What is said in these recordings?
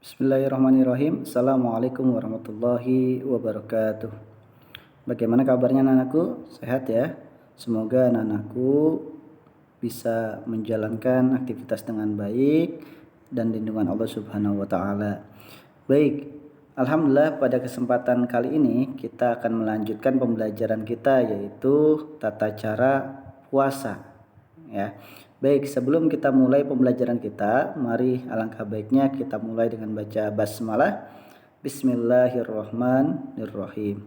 Bismillahirrahmanirrahim. Assalamualaikum warahmatullahi wabarakatuh. Bagaimana kabarnya anak-anakku? Sehat ya? Semoga anak-anakku bisa menjalankan aktivitas dengan baik dan lindungan Allah Subhanahu wa taala. Baik, alhamdulillah pada kesempatan kali ini kita akan melanjutkan pembelajaran kita yaitu tata cara puasa ya. Baik, sebelum kita mulai pembelajaran kita, mari alangkah baiknya kita mulai dengan baca basmalah. Bismillahirrahmanirrahim.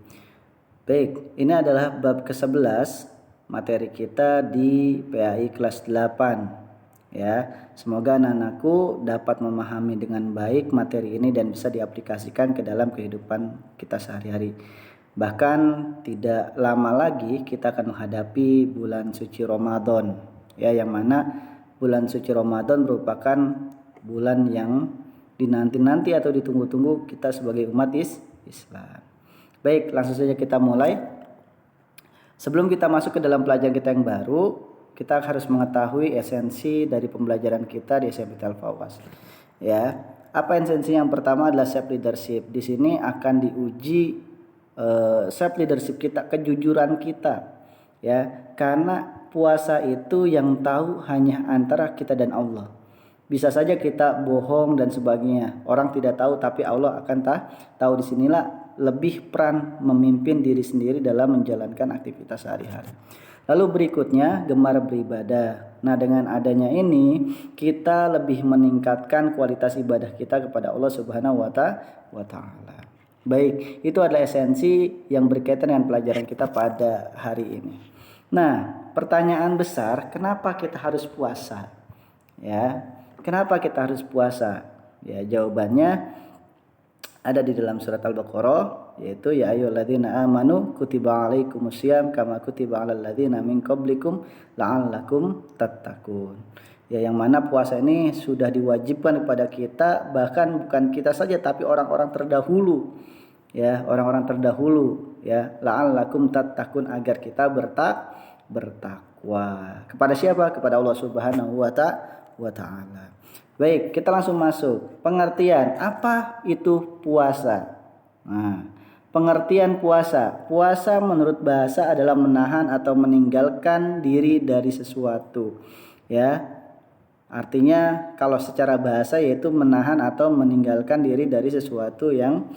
Baik, ini adalah bab ke-11 materi kita di PAI kelas 8 ya. Semoga anak-anakku dapat memahami dengan baik materi ini dan bisa diaplikasikan ke dalam kehidupan kita sehari-hari. Bahkan tidak lama lagi kita akan menghadapi bulan suci Ramadan ya, yang mana bulan suci Ramadan merupakan bulan yang dinanti-nanti atau ditunggu-tunggu kita sebagai umat Islam. Baik, langsung saja kita mulai. Sebelum kita masuk ke dalam pelajaran kita yang baru, kita harus mengetahui esensi dari pembelajaran kita di SMP Al-Fawwas. Ya, apa esensi yang pertama adalah self leadership. Di sini akan diuji self leadership kita, kejujuran kita. Ya, karena puasa itu yang tahu hanya antara kita dan Allah. Bisa saja kita bohong dan sebagainya. Orang tidak tahu tapi Allah akan tahu. Disinilah lebih peran memimpin diri sendiri dalam menjalankan aktivitas sehari-hari. Lalu berikutnya gemar beribadah. Nah, dengan adanya ini kita lebih meningkatkan kualitas ibadah kita kepada Allah Subhanahu wa taala. Baik, itu adalah esensi yang berkaitan dengan pelajaran kita pada hari ini. Nah, pertanyaan besar, kenapa kita harus puasa? Ya, kenapa kita harus puasa? Ya, jawabannya ada di dalam surat Al-Baqarah, yaitu ya ayyuhalladzina amanu kutiba alaikumusiyam kama kutiba alal ladzina min qablikum la'allakum tattaqun. Ya, yang mana puasa ini sudah diwajibkan kepada kita, bahkan bukan kita saja tapi orang-orang terdahulu. Ya, orang-orang terdahulu ya, la'allakum tattaqun, agar kita bertakwa. Kepada siapa? Kepada Allah Subhanahu wa taala. Baik, kita langsung masuk. Pengertian, apa itu puasa? Nah, pengertian puasa. Puasa menurut bahasa adalah menahan atau meninggalkan diri dari sesuatu. Ya. Artinya kalau secara bahasa yaitu menahan atau meninggalkan diri dari sesuatu yang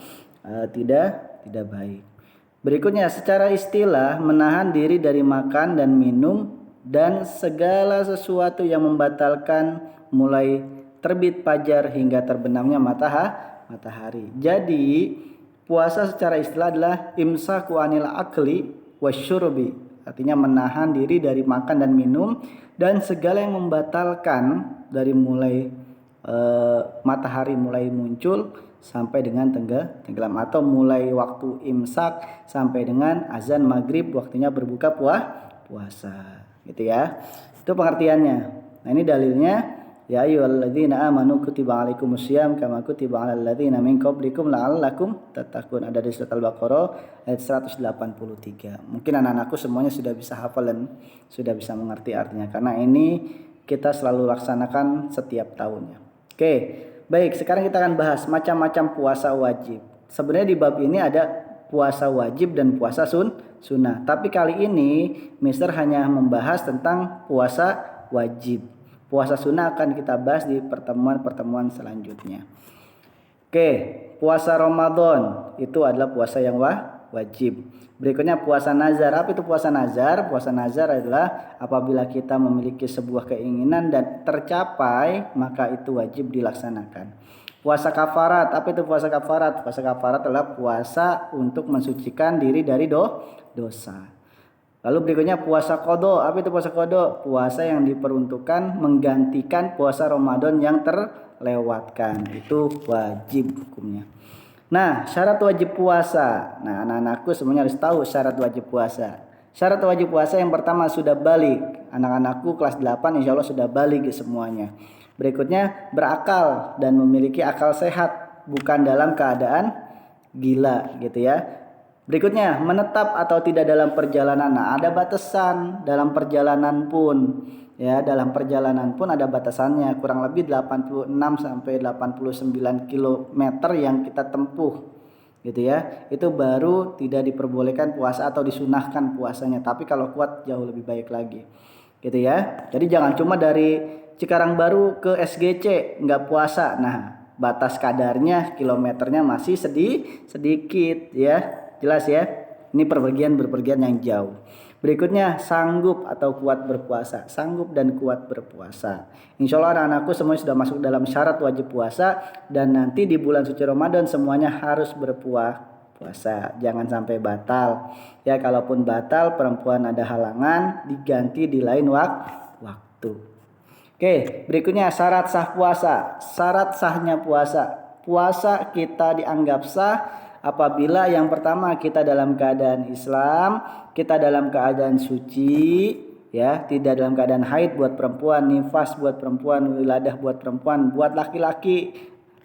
tidak baik. Berikutnya, secara istilah menahan diri dari makan dan minum dan segala sesuatu yang membatalkan mulai terbit fajar hingga terbenamnya matahari. Jadi puasa secara istilah adalah imsaku anil akli wasyurbi, artinya menahan diri dari makan dan minum dan segala yang membatalkan dari mulai matahari mulai muncul sampai dengan tenggelam, atau mulai waktu imsak sampai dengan azan maghrib waktunya berbuka puasa, gitu ya. Itu pengertiannya. Nah, ini dalilnya ya ayyuhalladzina amanu kutiba alaikumusiyam kama kutiba alal ladzina min qablikum la'allakum tattaqun. Ada di surat Al-Baqarah ayat 183. Mungkin anak-anakku semuanya sudah bisa hafal dan sudah bisa mengerti artinya, karena ini kita selalu laksanakan setiap tahunnya. Oke. Baik, sekarang kita akan bahas macam-macam puasa wajib. Sebenarnya di bab ini ada puasa wajib dan puasa sunnah. Tapi kali ini Mister hanya membahas tentang puasa wajib. Puasa sunnah akan kita bahas di pertemuan-pertemuan selanjutnya. Oke, puasa Ramadan itu adalah puasa yang wajib. Berikutnya puasa nazar. Apa itu puasa nazar? Puasa nazar adalah apabila kita memiliki sebuah keinginan dan tercapai, maka itu wajib dilaksanakan. Puasa kafarat. Apa itu puasa kafarat? Puasa kafarat adalah puasa untuk mensucikan diri dari dosa. Lalu berikutnya puasa qadha. Apa itu puasa qadha? Puasa yang diperuntukkan menggantikan puasa Ramadan yang terlewatkan. Itu wajib hukumnya. Nah, syarat wajib puasa. Nah, anak-anakku semuanya harus tahu syarat wajib puasa. Syarat wajib puasa yang pertama sudah balik. Anak-anakku kelas 8 insya Allah sudah balik semuanya. Berikutnya berakal dan memiliki akal sehat, bukan dalam keadaan gila, gitu ya. Berikutnya menetap atau tidak dalam perjalanan. Nah, ada batasan dalam perjalanan pun. Ya, dalam perjalanan pun ada batasannya, kurang lebih 86 sampai 89 km yang kita tempuh gitu ya. Itu baru tidak diperbolehkan puasa atau disunahkan puasanya, tapi kalau kuat jauh lebih baik lagi. Gitu ya. Jadi jangan cuma dari Cikarang Baru ke SGC nggak puasa. Nah, batas kadarnya kilometernya masih sedikit ya. Jelas ya. Ini berpergian yang jauh. Berikutnya sanggup atau kuat berpuasa. Sanggup dan kuat berpuasa. Insya Allah anak-anakku semuanya sudah masuk dalam syarat wajib puasa. Dan nanti di bulan suci Ramadan semuanya harus puasa. Jangan sampai batal. Ya, kalaupun batal perempuan ada halangan diganti di lain waktu. Oke, berikutnya syarat sah puasa. Syarat sahnya puasa. Puasa kita dianggap sah apabila yang pertama kita dalam keadaan Islam, kita dalam keadaan suci, ya, tidak dalam keadaan haid buat perempuan, nifas buat perempuan, wiladah buat perempuan, buat laki-laki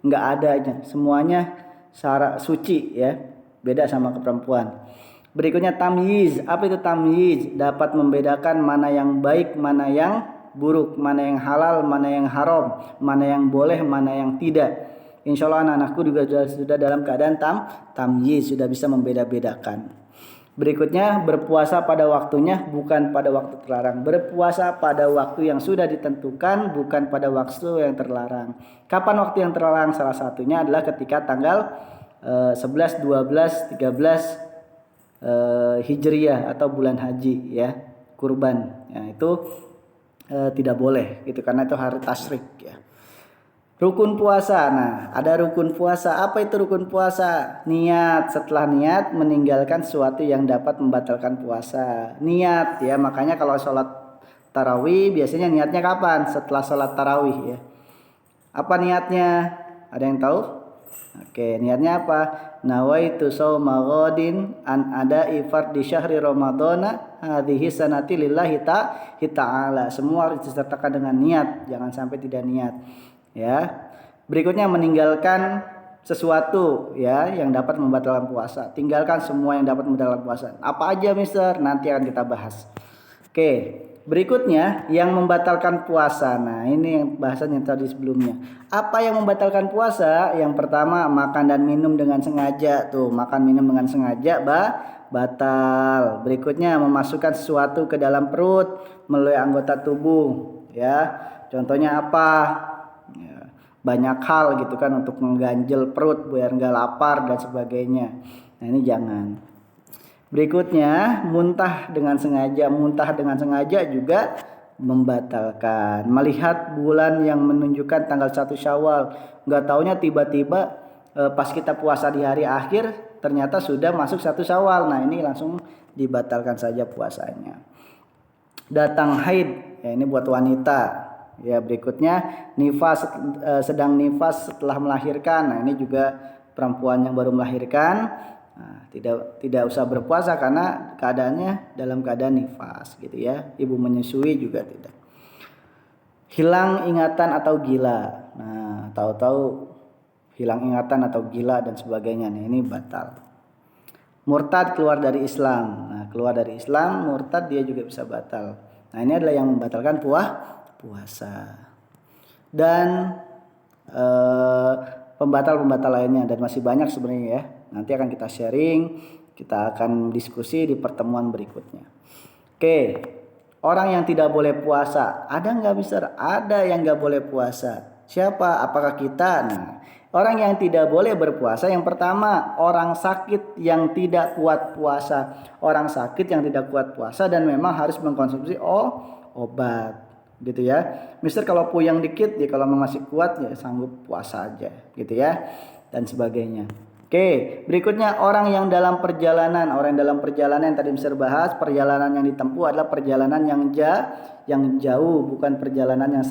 nggak ada aja, semuanya syarat suci ya, beda sama ke perempuan. Berikutnya tamyiz. Apa itu tamyiz? Dapat membedakan mana yang baik, mana yang buruk, mana yang halal, mana yang haram, mana yang boleh, mana yang tidak. Insya Allah anak-anakku juga sudah dalam keadaan tamyiz, sudah bisa membeda-bedakan. Berikutnya berpuasa pada waktunya, bukan pada waktu terlarang. Berpuasa pada waktu yang sudah ditentukan, bukan pada waktu yang terlarang. Kapan waktu yang terlarang? Salah satunya adalah ketika tanggal 11, 12, 13 Hijriyah atau bulan haji ya, kurban. Ya, itu tidak boleh gitu karena itu hari tasyrik ya. Rukun puasa. Nah, ada rukun puasa. Apa itu rukun puasa? Niat. Setelah niat meninggalkan sesuatu yang dapat membatalkan puasa. Niat ya, makanya kalau sholat tarawih biasanya niatnya kapan? Setelah sholat tarawih ya. Apa niatnya? Ada yang tahu? Oke, niatnya apa? Nawaitu shauma ghadin an ada'i fardhi syahri ramadhana hadhihi sanati lillahi ta'ala. Semua harus disertakan dengan niat, jangan sampai tidak niat. Ya. Berikutnya meninggalkan sesuatu ya yang dapat membatalkan puasa. Tinggalkan semua yang dapat membatalkan puasa. Apa aja, Mister? Nanti akan kita bahas. Oke. Berikutnya yang membatalkan puasa. Nah, ini yang bahasan yang tadi sebelumnya. Apa yang membatalkan puasa? Yang pertama, makan dan minum dengan sengaja. Tuh, makan minum dengan sengaja batal. Berikutnya memasukkan sesuatu ke dalam perut melalui anggota tubuh, ya. Contohnya apa? Ya, banyak hal gitu kan untuk mengganjel perut biar enggak lapar dan sebagainya. Nah, ini jangan. Berikutnya muntah dengan sengaja. Muntah dengan sengaja juga membatalkan. Melihat bulan yang menunjukkan tanggal 1 Syawal, nggak taunya tiba-tiba pas kita puasa di hari akhir ternyata sudah masuk 1 Syawal. Nah, ini langsung dibatalkan saja puasanya. Datang haid, ya ini buat wanita. Ya, berikutnya nifas, sedang nifas setelah melahirkan. Nah, ini juga perempuan yang baru melahirkan. Nah, tidak usah berpuasa karena keadaannya dalam keadaan nifas gitu ya. Ibu menyusui juga tidak. Hilang ingatan atau gila. Nah, tahu-tahu hilang ingatan atau gila dan sebagainya. Nah, ini batal. Murtad, keluar dari Islam. Nah, keluar dari Islam, murtad dia juga bisa batal. Nah, ini adalah yang membatalkan puasa. Dan pembatal-pembatal lainnya dan masih banyak sebenarnya ya. Nanti akan kita sharing, kita akan diskusi di pertemuan berikutnya. Oke, orang yang tidak boleh puasa, ada nggak Mister? Ada yang nggak boleh puasa. Siapa? Apakah kita? Nah, orang yang tidak boleh berpuasa yang pertama orang sakit yang tidak kuat puasa. Orang sakit yang tidak kuat puasa dan memang harus mengkonsumsi obat. Gitu ya. Mister kalau puyeng dikit ya, kalau masih kuat ya sanggup puasa aja gitu ya. Dan sebagainya. Oke, berikutnya orang yang dalam perjalanan. Orang yang dalam perjalanan yang tadi Mister bahas, perjalanan yang ditempuh adalah perjalanan yang jauh, bukan perjalanan yang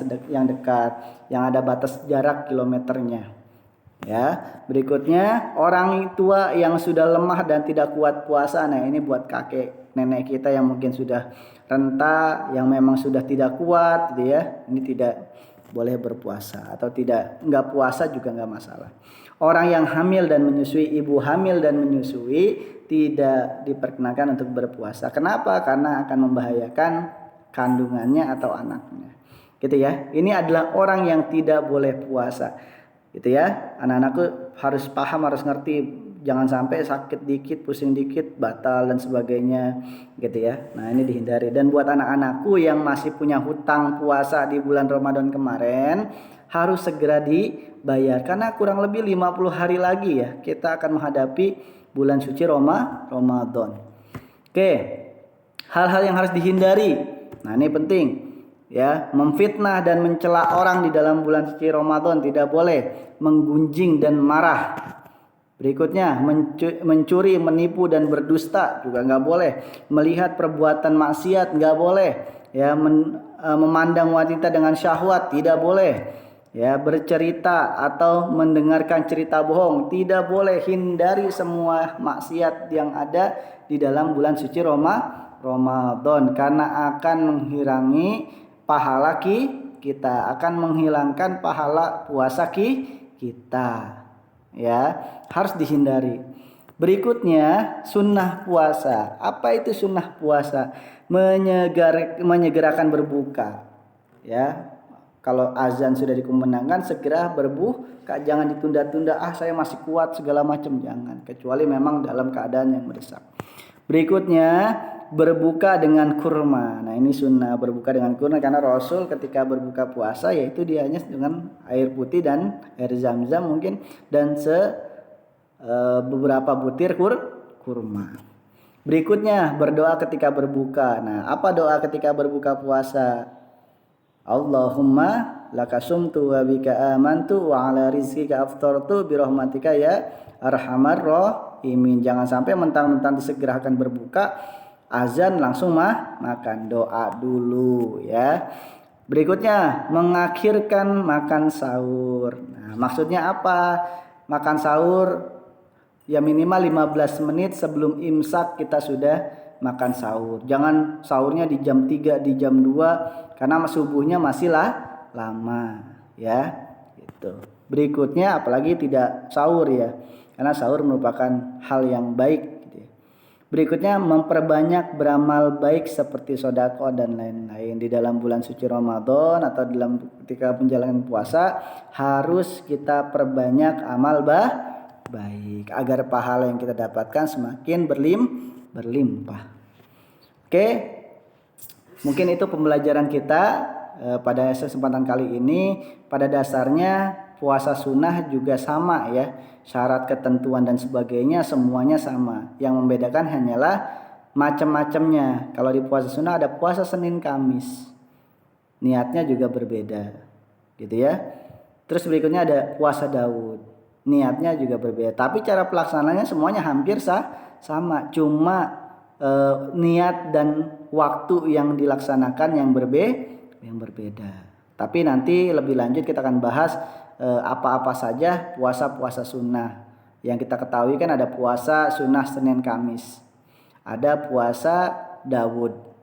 dekat, yang ada batas jarak kilometernya. Ya, berikutnya orang tua yang sudah lemah dan tidak kuat puasa. Nah, ini buat kakek nenek kita yang mungkin sudah renta, yang memang sudah tidak kuat gitu ya. Ini tidak boleh berpuasa atau enggak puasa juga enggak masalah. Orang yang hamil dan menyusui, ibu hamil dan menyusui tidak diperkenakan untuk berpuasa. Kenapa? Karena akan membahayakan kandungannya atau anaknya. Gitu ya. Ini adalah orang yang tidak boleh puasa. Gitu ya. Anak-anakku harus paham, harus ngerti. Jangan sampai sakit dikit, pusing dikit, batal dan sebagainya. Gitu ya. Nah, ini dihindari. Dan buat anak-anakku yang masih punya hutang puasa di bulan Ramadan kemarin, harus segera dibayar. Karena kurang lebih 50 hari lagi ya, kita akan menghadapi bulan suci Ramadan. Oke. Hal-hal yang harus dihindari. Nah, ini penting. Ya, memfitnah dan mencela orang di dalam bulan suci Ramadan tidak boleh. Menggunjing dan marah. Berikutnya, mencuri, menipu dan berdusta juga nggak boleh. Melihat perbuatan maksiat nggak boleh. Ya, memandang wanita dengan syahwat tidak boleh. Ya, bercerita atau mendengarkan cerita bohong tidak boleh. Hindari semua maksiat yang ada di dalam bulan suci Ramadan karena akan menghilangi pahala kita, akan menghilangkan pahala puasa kita. Ya, harus dihindari. Berikutnya, sunnah puasa. Apa itu sunnah puasa? Menyegerakan berbuka. Ya, kalau azan sudah dikumandangkan segera berbuka, jangan ditunda-tunda. Saya masih kuat segala macam, jangan. Kecuali memang dalam keadaan yang mendesak. Berikutnya, berbuka dengan kurma. Nah, ini sunnah berbuka dengan kurma karena Rasul ketika berbuka puasa yaitu dia hanya dengan air putih dan air zam-zam mungkin dan beberapa butir kurma. Berikutnya, berdoa ketika berbuka. Nah, apa doa ketika berbuka puasa? Allahumma lakasumtu wa bika amantu wa ala rizqika aftartu bi rahmatika ya arhamar rahimin. Jangan sampai mentang-mentang disegerakan berbuka, azan langsung makan. Doa dulu ya. Berikutnya, mengakhirkan makan sahur. Nah, maksudnya apa? Makan sahur ya minimal 15 menit sebelum imsak kita sudah makan sahur. Jangan sahurnya di jam 3, di jam 2 karena subuhnya masih lama ya. Gitu. Berikutnya apalagi tidak sahur ya. Karena sahur merupakan hal yang baik gitu ya. Berikutnya memperbanyak beramal baik seperti sedekah dan lain-lain di dalam bulan suci Ramadan atau dalam ketika menjalankan puasa harus kita perbanyak amal baik agar pahala yang kita dapatkan semakin berlimpah. Oke, mungkin itu pembelajaran kita pada kesempatan kali ini. Pada dasarnya puasa sunnah juga sama ya, syarat ketentuan dan sebagainya semuanya sama. Yang membedakan hanyalah macam-macamnya. Kalau di puasa sunnah ada puasa Senin Kamis, niatnya juga berbeda, gitu ya. Terus berikutnya ada puasa Daud, niatnya juga berbeda. Tapi cara pelaksananya semuanya hampir sama, cuma niat dan waktu yang dilaksanakan yang berbeda. Tapi nanti lebih lanjut kita akan bahas apa-apa saja puasa-puasa sunnah. Yang kita ketahui kan ada puasa sunnah Senin Kamis, ada puasa Daud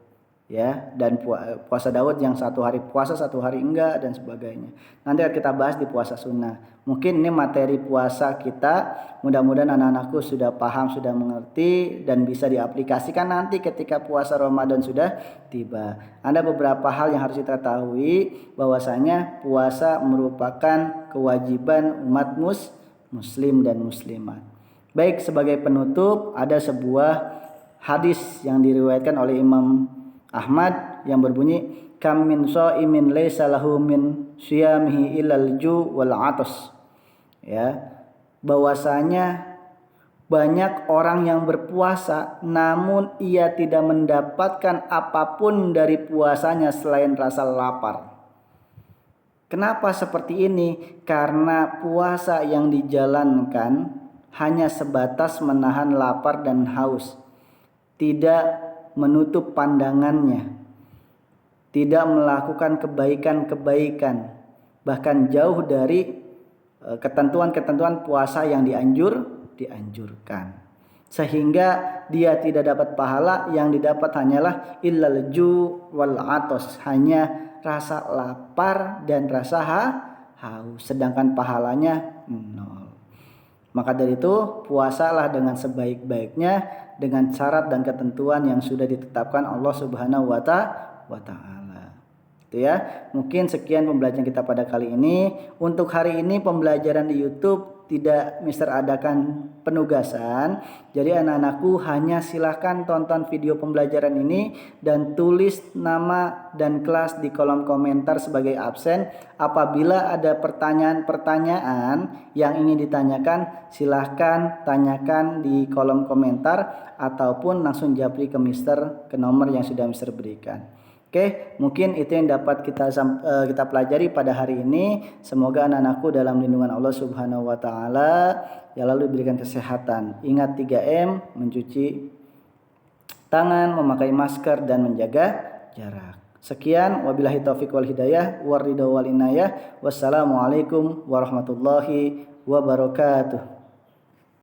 ya, dan puasa Daud yang satu hari puasa satu hari enggak dan sebagainya. Nanti akan kita bahas di puasa sunnah. Mungkin ini materi puasa kita, mudah-mudahan anak-anakku sudah paham, sudah mengerti dan bisa diaplikasikan nanti ketika puasa Ramadan sudah tiba. Ada beberapa hal yang harus kita ketahui bahwasanya puasa merupakan kewajiban umat muslim dan muslimat. Baik, sebagai penutup ada sebuah hadis yang diriwayatkan oleh Imam Ahmad yang berbunyi kam min shaimin laisa lahu min siyamihi illal ju wal atas. Ya, bahwasanya banyak orang yang berpuasa namun ia tidak mendapatkan apapun dari puasanya selain rasa lapar. Kenapa seperti ini? Karena puasa yang dijalankan hanya sebatas menahan lapar dan haus, tidak menutup pandangannya, tidak melakukan kebaikan-kebaikan, bahkan jauh dari ketentuan-ketentuan puasa yang dianjurkan. Sehingga dia tidak dapat pahala, yang didapat hanyalah illal ju wal atos, hanya rasa lapar dan rasa haus, sedangkan pahalanya nol. Maka dari itu puasalah dengan sebaik-baiknya dengan syarat dan ketentuan yang sudah ditetapkan Allah Subhanahu wa wa taala. Itu ya. Mungkin sekian pembelajaran kita pada kali ini. Untuk hari ini pembelajaran di YouTube tidak Mister adakan penugasan. Jadi anak-anakku hanya silahkan tonton video pembelajaran ini dan tulis nama dan kelas di kolom komentar sebagai absen. Apabila ada pertanyaan-pertanyaan yang ingin ditanyakan, silahkan tanyakan di kolom komentar ataupun langsung japri ke Mister ke nomor yang sudah Mister berikan. Oke, mungkin itu yang dapat kita pelajari pada hari ini. Semoga anak-anakku dalam lindungan Allah Subhanahu wa taala ya lalu diberikan kesehatan. Ingat 3M, mencuci tangan, memakai masker dan menjaga jarak. Sekian, wabillahi taufik wal hidayah, waridho wal inayah. Wassalamualaikum warahmatullahi wabarakatuh.